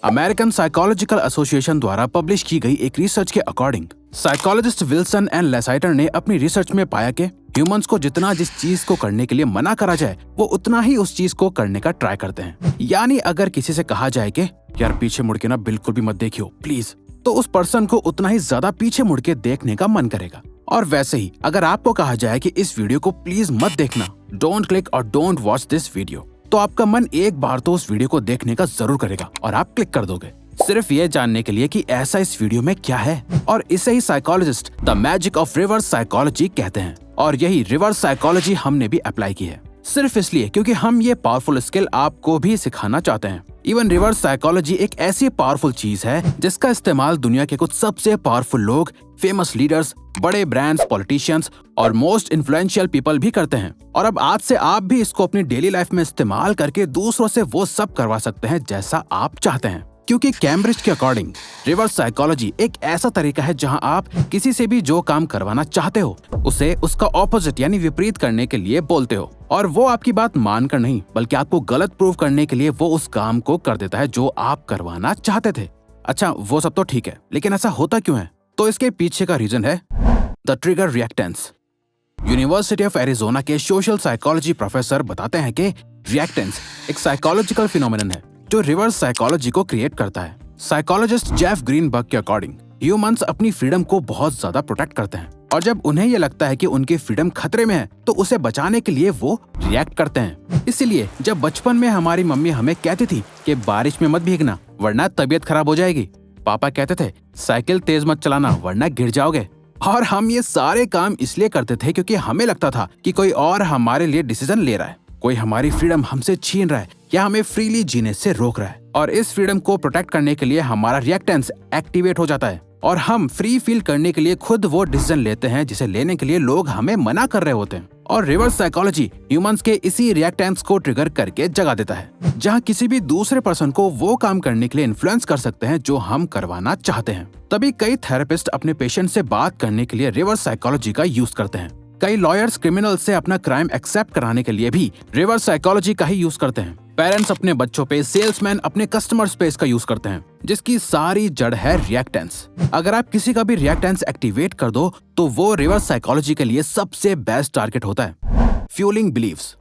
American psychological association द्वारा publish की गई एक रिसर्च के अकॉर्डिंग साइकोलॉजिस्ट विल्सन एंड लेसाइटर ने अपनी रिसर्च में पाया कि ह्यूमंस को जितना जिस चीज को करने के लिए मना करा जाए वो उतना ही उस चीज को करने का ट्राई करते हैं। यानी अगर किसी से कहा जाए कि यार पीछे मुड़ के ना बिल्कुल भी मत देखियो प्लीज, तो उस पर्सन को उतना ही ज्यादा पीछे मुड़ के देखने का मन करेगा। और वैसे ही अगर आपको कहा जाए कि इस वीडियो को प्लीज मत देखना, डोंट क्लिक और डोंट वॉच दिस वीडियो, तो आपका मन एक बार तो उस वीडियो को देखने का जरूर करेगा और आप क्लिक कर दोगे, सिर्फ ये जानने के लिए कि ऐसा इस वीडियो में क्या है। और इसे ही psychologist the magic of reverse psychology कहते हैं। और यही रिवर्स साइकोलॉजी हमने भी अप्लाई की है, सिर्फ इसलिए क्योंकि हम ये पावरफुल स्किल आपको भी सिखाना चाहते हैं। इवन रिवर्स साइकोलॉजी एक ऐसी पावरफुल चीज है जिसका इस्तेमाल दुनिया के कुछ सबसे पावरफुल लोग, फेमस लीडर्स, बड़े ब्रांड्स, पॉलिटिशियंस और मोस्ट इन्फ्लुएंशियल पीपल भी करते हैं। और अब आज से आप भी इसको अपनी डेली लाइफ में इस्तेमाल करके दूसरों से वो सब करवा सकते हैं जैसा आप चाहते हैं। क्योंकि कैम्ब्रिज के अकॉर्डिंग रिवर्स साइकोलॉजी एक ऐसा तरीका है जहां आप किसी से भी जो काम करवाना चाहते हो उसे उसका ऑपोजिट यानी विपरीत करने के लिए बोलते हो, और वो आपकी बात मानकर नहीं बल्कि आपको गलत प्रूव करने के लिए वो उस काम को कर देता है जो आप करवाना चाहते थे। अच्छा, वो सब तो ठीक है, लेकिन ऐसा होता क्यों है? तो इसके पीछे का रीजन है the trigger reactance. University of Arizona के सोशल साइकोलॉजी प्रोफेसर बताते हैं कि रिएक्टेंस एक साइकोलॉजिकल फिनोमेनन है जो रिवर्स साइकोलॉजी को क्रिएट करता है। साइकोलॉजिस्ट जेफ ग्रीनबर्ग के अकॉर्डिंग ह्यूमंस अपनी फ्रीडम को बहुत ज्यादा प्रोटेक्ट करते हैं, और जब उन्हें ये लगता है कि उनकी फ्रीडम खतरे में है तो उसे बचाने के लिए वो रिएक्ट करते हैं। इसीलिए जब बचपन में हमारी मम्मी हमें कहती थी कि बारिश में मत भीगना वरना तबीयत खराब हो जाएगी, पापा कहते थे साइकिल तेज मत चलाना वरना गिर जाओगे, और हम ये सारे काम इसलिए करते थे क्योंकि हमें लगता था कि कोई और हमारे लिए डिसीजन ले रहा है, कोई हमारी फ्रीडम हमसे छीन रहा है या हमें फ्रीली जीने से रोक रहा है। और इस फ्रीडम को प्रोटेक्ट करने के लिए हमारा रिएक्टेंस एक्टिवेट हो जाता है और हम फ्री फील करने के लिए खुद वो डिसीजन लेते हैं जिसे लेने के लिए लोग हमें मना कर रहे होते हैं। और रिवर्स साइकोलॉजी ह्यूमंस के इसी रिएक्टेंस को ट्रिगर करके जगा देता है, जहां किसी भी दूसरे पर्सन को वो काम करने के लिए इन्फ्लुएंस कर सकते हैं जो हम करवाना चाहते हैं। तभी कई थेरेपिस्ट अपने पेशेंट से बात करने के लिए रिवर्स साइकोलॉजी का यूज करते हैं। कई लॉयर्स क्रिमिनल से अपना क्राइम एक्सेप्ट कराने के लिए भी रिवर्स साइकोलॉजी का ही यूज करते हैं। पेरेंट्स अपने बच्चों पे, सेल्समैन अपने कस्टमर्स पे इसका यूज करते हैं, जिसकी सारी जड़ है रिएक्टेंस। अगर आप किसी का भी रिएक्टेंस एक्टिवेट कर दो तो वो रिवर्स साइकोलॉजी के लिए सबसे बेस्ट टारगेट होता है। Fuelling believes.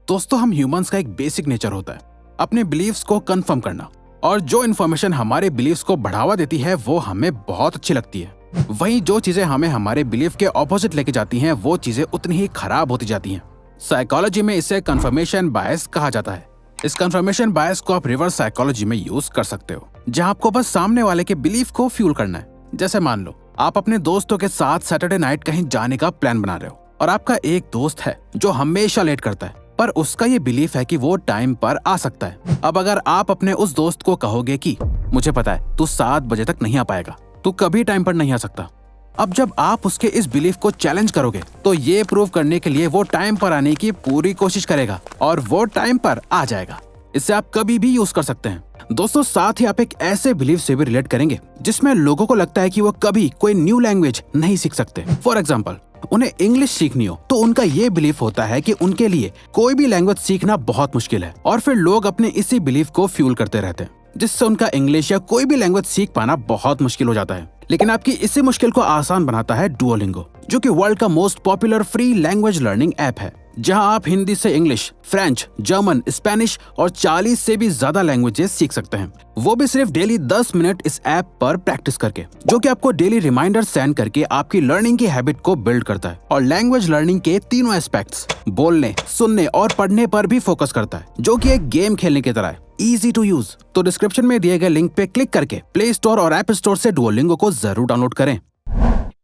दोस्तों, हम ह्यूमंस का एक बेसिक नेचर होता है अपने बिलीव्स को कंफर्म करना, और जो इन्फॉर्मेशन हमारे बिलीव्स को बढ़ावा देती है वो हमें बहुत अच्छी लगती है। वहीं जो चीजें हमें हमारे बिलीफ के ऑपोजिट लेके जाती हैं वो चीजें उतनी ही खराब होती जाती हैं। साइकोलॉजी में इसे कंफर्मेशन बायस कहा जाता है। इस कंफर्मेशन बायस को आप रिवर्स साइकोलॉजी में यूज कर सकते हो, जहां आपको बस सामने वाले के बिलीफ को फ्यूल करना है। जैसे मान लो आप अपने दोस्तों के साथ सैटरडे नाइट कहीं जाने का प्लान बना रहे हो, और आपका एक दोस्त है जो हमेशा लेट करता है, पर उसका ये बिलीफ है कि वो टाइम पर आ सकता है। अब अगर आप अपने उस दोस्त को कहोगे कि मुझे पता है तू 7 बजे तक नहीं आ पाएगा, तू कभी टाइम पर नहीं आ सकता, अब जब आप उसके इस बिलीफ को चैलेंज करोगे तो ये प्रूव करने के लिए वो टाइम पर आने की पूरी कोशिश करेगा और वो टाइम पर आ जाएगा। इसे आप कभी भी यूज कर सकते हैं। दोस्तों, साथ ही आप एक ऐसे बिलीफ से भी रिलेट करेंगे जिसमें लोगों को लगता है कि वो कभी कोई न्यू लैंग्वेज नहीं सीख सकते। फॉर एग्जाम्पल, उन्हें इंग्लिश सीखनी हो तो उनका ये बिलीफ होता है कि उनके लिए कोई भी लैंग्वेज सीखना बहुत मुश्किल है, और फिर लोग अपने इसी बिलीफ को फ्यूल करते रहते हैं, जिससे उनका इंग्लिश या कोई भी लैंग्वेज सीख पाना बहुत मुश्किल हो जाता है। लेकिन आपकी इसी मुश्किल को आसान बनाता है डुओलिंगो, जो कि वर्ल्ड का most popular free language learning app है, जहां आप हिंदी से इंग्लिश, फ्रेंच, जर्मन, स्पेनिश और 40 से भी ज्यादा लैंग्वेजेस सीख सकते हैं, वो भी सिर्फ डेली 10 मिनट इस ऐप पर प्रैक्टिस करके, जो कि आपको डेली रिमाइंडर सेंड करके आपकी लर्निंग की हैबिट को बिल्ड करता है। और लैंग्वेज लर्निंग के तीनों एस्पेक्ट्स, बोलने, सुनने और पढ़ने पर भी फोकस करता है, जो कि एक गेम खेलने की तरह है, इजी टू यूज। तो डिस्क्रिप्शन में दिए गए लिंक पे क्लिक करके प्ले स्टोर और ऐप स्टोर से डुओलिंगो को जरूर डाउनलोड करें।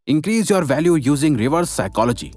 Increase your value using reverse psychology.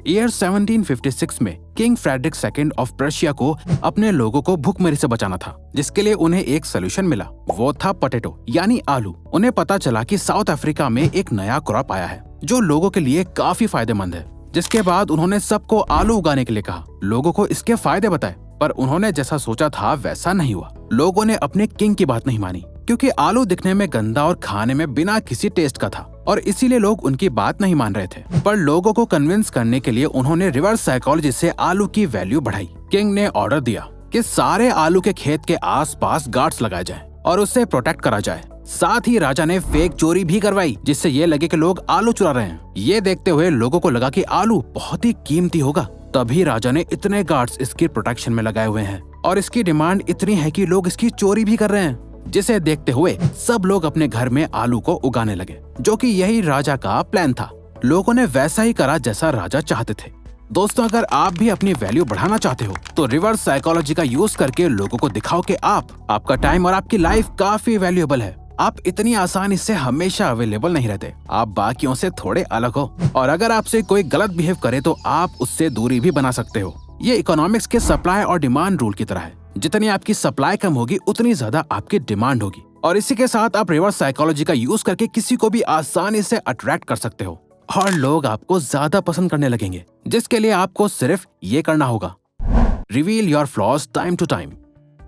Year 1756 में king Frederick II of Prussia को अपने लोगों को भूखमरी से बचाना था, जिसके लिए उन्हें एक सोल्यूशन मिला। वो था पोटैटो यानी आलू। उन्हें पता चला कि साउथ अफ्रीका में एक नया क्रॉप आया है जो लोगों के लिए काफी फायदेमंद है, जिसके बाद उन्होंने सबको आलू उगाने के लिए कहा, लोगों को इसके फायदे बताए। पर उन्होंने जैसा सोचा था वैसा नहीं हुआ। लोगों ने अपने किंग की बात नहीं मानी, क्योंकि आलू दिखने में गंदा और खाने में बिना किसी टेस्ट का था, और इसीलिए लोग उनकी बात नहीं मान रहे थे। पर लोगों को कन्विंस करने के लिए उन्होंने रिवर्स साइकोलॉजी से आलू की वैल्यू बढ़ाई। किंग ने ऑर्डर दिया कि सारे आलू के खेत के आसपास गार्ड्स लगाए जाएं और उससे प्रोटेक्ट करा जाए। साथ ही राजा ने फेक चोरी भी करवाई जिससे ये लगे कि लोग आलू चुरा रहे हैं। ये देखते हुए लोगों को लगा कि आलू बहुत ही कीमती होगा, तभी राजा ने इतने गार्ड्स इसकी प्रोटेक्शन में लगाए हुए हैं और इसकी डिमांड इतनी है कि लोग इसकी चोरी भी कर रहे हैं, जिसे देखते हुए सब लोग अपने घर में आलू को उगाने लगे, जो कि यही राजा का प्लान था। लोगों ने वैसा ही करा जैसा राजा चाहते थे। दोस्तों, अगर आप भी अपनी वैल्यू बढ़ाना चाहते हो तो रिवर्स साइकोलॉजी का यूज करके लोगों को दिखाओ कि आपका टाइम और आपकी लाइफ काफी वैल्यूएबल है। आप इतनी आसानी से हमेशा अवेलेबल नहीं रहते, आप बाकियों से थोड़े अलग हो और अगर आपसे कोई गलत बिहेव करे तो आप उससे दूरी भी बना सकते हो। ये इकोनॉमिक्स के सप्लाई और डिमांड रूल की तरह है, जितनी आपकी सप्लाई कम होगी उतनी ज्यादा आपकी डिमांड होगी। और इसी के साथ आप रिवर्स साइकोलॉजी का यूज करके किसी को भी आसानी से अट्रैक्ट कर सकते हो और लोग आपको ज्यादा पसंद करने लगेंगे, जिसके लिए आपको सिर्फ ये करना होगा, reveal your flaws time to time.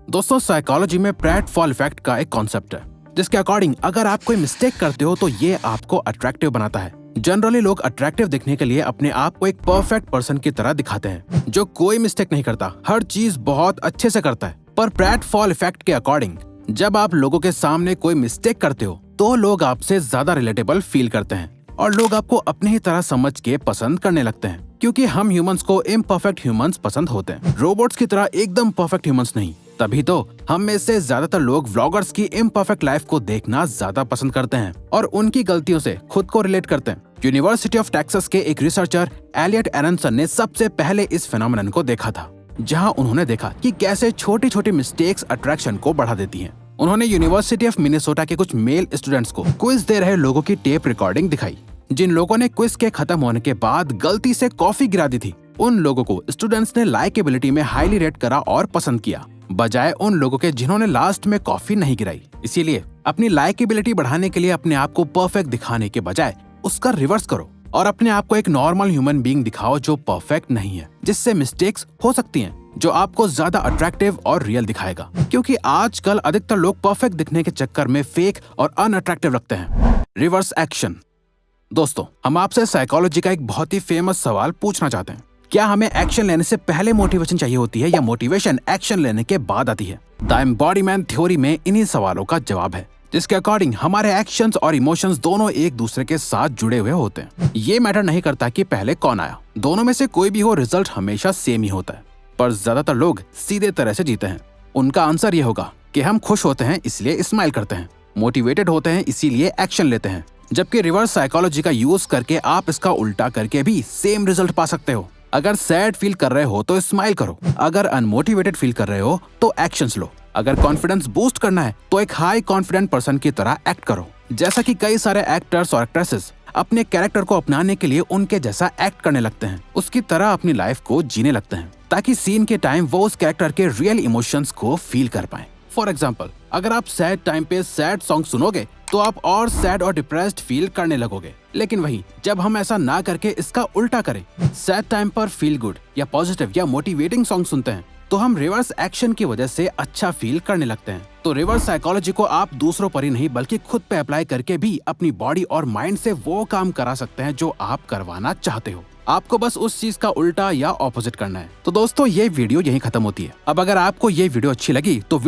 दोस्तों, साइकोलॉजी में प्रैटफॉल इफेक्ट का एक कॉन्सेप्ट है, जिसके अकॉर्डिंग अगर आप कोई मिस्टेक करते हो तो ये आपको अट्रैक्टिव बनाता है। जनरली लोग अट्रैक्टिव दिखने के लिए अपने आप को एक परफेक्ट पर्सन की तरह दिखाते हैं, जो कोई मिस्टेक नहीं करता, हर चीज बहुत अच्छे से करता है। पर प्रैटफॉल इफेक्ट के अकॉर्डिंग जब आप लोगों के सामने कोई मिस्टेक करते हो तो लोग आपसे ज्यादा रिलेटेबल फील करते हैं और लोग आपको अपनी ही तरह समझ के पसंद करने लगते हैं, क्योंकि हम ह्यूमंस को इम्परफेक्ट ह्यूमंस पसंद होते हैं, रोबोट्स की तरह एकदम परफेक्ट ह्यूमंस नहीं। तभी तो हम में से ज्यादातर लोग व्लॉगर्स की इम्परफेक्ट लाइफ को देखना ज्यादा पसंद करते हैं और उनकी गलतियों से खुद को रिलेट करते हैं। यूनिवर्सिटी ऑफ टेक्सास के एक रिसर्चर एलियट एरनसन ने सबसे पहले इस फेनोमेनन को देखा था, जहां उन्होंने देखा कि कैसे छोटी छोटी मिस्टेक्स अट्रैक्शन को बढ़ा देती हैं। उन्होंने यूनिवर्सिटी ऑफ मिनेसोटा के कुछ मेल स्टूडेंट्स को क्विज दे रहे लोगों की टेप रिकॉर्डिंग दिखाई। जिन लोगों ने क्विज के खत्म होने के बाद गलती से कॉफी गिरा दी थी, उन लोगों को स्टूडेंट्स ने लाइकेबिलिटी में हाईली रेट करा और पसंद किया, बजाय उन लोगों के जिन्होंने लास्ट में कॉफी नहीं गिराई। इसीलिए अपनी लाइकेबिलिटी बढ़ाने के लिए अपने आप को परफेक्ट दिखाने के बजाय उसका रिवर्स करो और अपने आप को एक नॉर्मल ह्यूमन बीइंग दिखाओ जो परफेक्ट नहीं है, जिससे मिस्टेक्स हो सकती हैं, जो आपको ज्यादा अट्रैक्टिव और रियल दिखाएगा। क्योंकि आजकल अधिकतर लोग परफेक्ट दिखने के चक्कर में फेक और अनअट्रैक्टिव लगते हैं। Reverse action. दोस्तों, हम आपसे साइकोलॉजी का एक बहुत ही फेमस सवाल पूछना चाहते हैं, क्या हमें एक्शन लेने से पहले मोटिवेशन चाहिए होती है या मोटिवेशन एक्शन लेने के बाद आती है? द एम्बॉडीमेंट थ्योरी में इन्हीं सवालों का जवाब है, जिसके अकॉर्डिंग हमारे एक्शंस और इमोशंस दोनों एक दूसरे के साथ जुड़े हुए होते हैं। ये मैटर नहीं करता कि पहले कौन आया, दोनों में से कोई भी हो, रिजल्ट हमेशा सेम ही होता है। पर ज्यादातर लोग सीधे तरह से जीते हैं। उनका आंसर ये होगा कि हम खुश होते हैं इसलिए स्माइल करते हैं, मोटिवेटेड होते हैं इसीलिए एक्शन लेते हैं। जबकि रिवर्स साइकोलॉजी का यूज करके आप इसका उल्टा करके भी सेम रिजल्ट पा सकते हो। अगर सैड फील कर रहे हो तो स्माइल करो, अगर अनमोटिवेटेड फील कर रहे हो तो एक्शंस लो, अगर कॉन्फिडेंस बूस्ट करना है तो एक हाई कॉन्फिडेंट पर्सन की तरह एक्ट करो। जैसा कि कई सारे एक्टर्स और एक्ट्रेसेस अपने कैरेक्टर को अपनाने के लिए उनके जैसा एक्ट करने लगते हैं, उसकी तरह अपनी लाइफ को जीने लगते हैं, ताकि सीन के टाइम वो उस कैरेक्टर के रियल इमोशंस को फील कर पाएं। फॉर एग्जाम्पल, अगर आप सैड टाइम पे सैड सॉन्ग सुनोगे तो आप और सैड और डिप्रेस्ड फील करने लगोगे। लेकिन वही जब हम ऐसा ना करके इसका उल्टा करें, सैड टाइम पर फील गुड या पॉजिटिव या मोटिवेटिंग सॉन्ग सुनते हैं, तो हम रिवर्स एक्शन की वजह से अच्छा फील करने लगते हैं। तो रिवर्स साइकोलॉजी को आप दूसरों पर ही नहीं बल्कि खुद पे अप्लाई करके भी अपनी बॉडी और माइंड से वो काम करा सकते हैं जो आप करवाना चाहते हो। आपको बस उस चीज का उल्टा या ऑपोजिट करना है। तो दोस्तों, ये वीडियो यहीं खत्म होती है। अब अगर आपको ये वीडियो अच्छी लगी तो वीडियो